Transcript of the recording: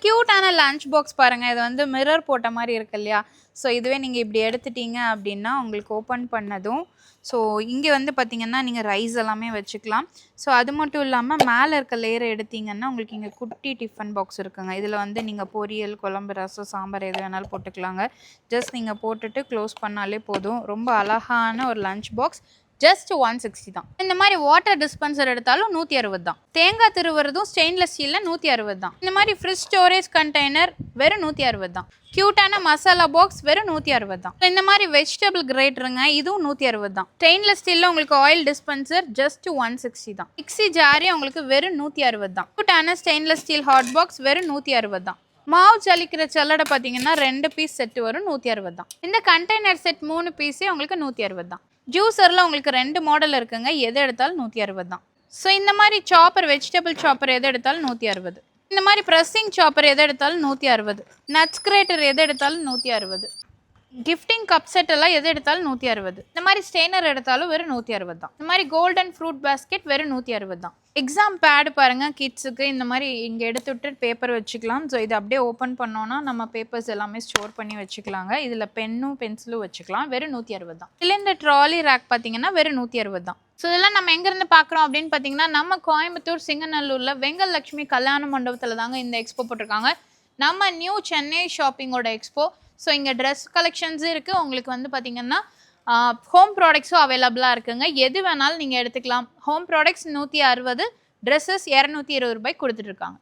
கியூட்டான lunch box பாருங்கள். இது வந்து மிரர் போட்ட மாதிரி இருக்கு இல்லையா? ஸோ இதுவே நீங்கள் இப்படி எடுத்துட்டீங்க அப்படின்னா உங்களுக்கு ஓப்பன் பண்ணதும் ஸோ இங்கே வந்து பார்த்திங்கன்னா நீங்கள் ரைஸ் எல்லாமே வச்சுக்கலாம். ஸோ அது மட்டும் இல்லாமல் மேலே இருக்க லேயரை எடுத்திங்கன்னா உங்களுக்கு இங்கே குட்டி டிஃபன் பாக்ஸ் இருக்குங்க. இதில் வந்து நீங்கள் பொரியல், குழம்பு, ரசம், சாம்பார் எது வேணாலும் போட்டுக்கலாங்க. ஜஸ்ட் நீங்கள் போட்டுட்டு க்ளோஸ் பண்ணாலே போதும். ரொம்ப அழகான ஒரு லஞ்ச் பாக்ஸ். ஜஸ்ட் 160 தான். இந்த மாதிரி வாட்டர் டிஸ்பென்சர் எடுத்தாலும் 160 தான். தேங்காய் திருவுறதும் ஸ்டெயின்லெஸ் ஸ்டீலில் 160 தான். இந்த மாதிரி ஃப்ரிட்ஜ் ஸ்டோரேஜ் கண்டெய்னர் வெறும் 160 தான். கியூட்டான மசாலா பாக்ஸ் வெறும் 160 தான். இந்த மாதிரி வெஜிடபிள் கிரேட்டருங்க, இதுவும் 160 தான். ஸ்டெயின்லெஸ் ஸ்டீலில் உங்களுக்கு ஆயில் டிஸ்பென்சர் ஜஸ்ட் 160 தான். மிக்ஸி ஜாரி உங்களுக்கு வெறும் 160 தான். கியூட்டான ஸ்டெயின்லெஸ் ஸ்டீல் ஹாட் பாக்ஸ் வெறும் 160 தான். மாவு ஜலிக்கிற சல்லடை பார்த்தீங்கன்னா 2 பீஸ் செட்டு வரும் 160 தான். இந்த கண்டெய்னர் செட் 3 பீஸே உங்களுக்கு 160 தான். ஜூஸரில் உங்களுக்கு 2 மாடல் இருக்குங்க. எது எடுத்தாலும் 160 தான். ஸோ இந்த மாதிரி சாப்பர், வெஜிடபிள் சாப்பர் எது எடுத்தாலும் 160. இந்த மாதிரி ப்ரெஸ்ஸிங் சாப்பர் எது எடுத்தாலும் 160. நட்ஸ் கிரேட்டர் எது எடுத்தாலும் 160. கிஃப்டிங் கப் செட் எல்லாம் எது எடுத்தாலும் 160. இந்த மாதிரி ஸ்டெய்னர் எடுத்தாலும் வெறும் 160 தான். இந்த மாதிரி கோல்டன் ஃப்ரூட் பாஸ்கெட் வெறும் 160 தான். எக்ஸாம் பேடு பாருங்கள் கிட்ஸுக்கு. இந்த மாதிரி இங்கே எடுத்து விட்டு பேப்பர் வச்சுக்கலாம். ஸோ இது அப்படியே ஓப்பன் பண்ணோன்னா நம்ம பேப்பர்ஸ் எல்லாமே ஸ்டோர் பண்ணி வச்சுக்கலாங்க. இதில் பென்னும் பென்சிலும் வச்சுக்கலாம். வெறும் 160 தான். இதில் இந்த ட்ராலி ரேக் பார்த்தீங்கன்னா வெறும் 160 தான். ஸோ இதெல்லாம் நம்ம எங்கேருந்து பார்க்குறோம் அப்படின்னு பார்த்தீங்கன்னா நம்ம கோயம்புத்தூர் சிங்கநல்லூரில் வெங்கல் லட்சுமி கல்யாண மண்டபத்தில் தாங்க இந்த எக்ஸ்போ போட்டிருக்காங்க. நம்ம நியூ சென்னை ஷாப்பிங்கோட எக்ஸ்போ. ஸோ இங்கே ட்ரெஸ் கலெக்ஷன்ஸும் இருக்குது. உங்களுக்கு வந்து பார்த்திங்கன்னா ஹோம் ப்ராடக்ட்ஸும் அவைலபிளாக இருக்குங்க. எது வேணாலும் நீங்கள் எடுத்துக்கலாம். ஹோம் ப்ராடக்ட்ஸ் 160, ட்ரெஸ்ஸஸ் 220 ரூபாய் கொடுத்துட்ருக்காங்க.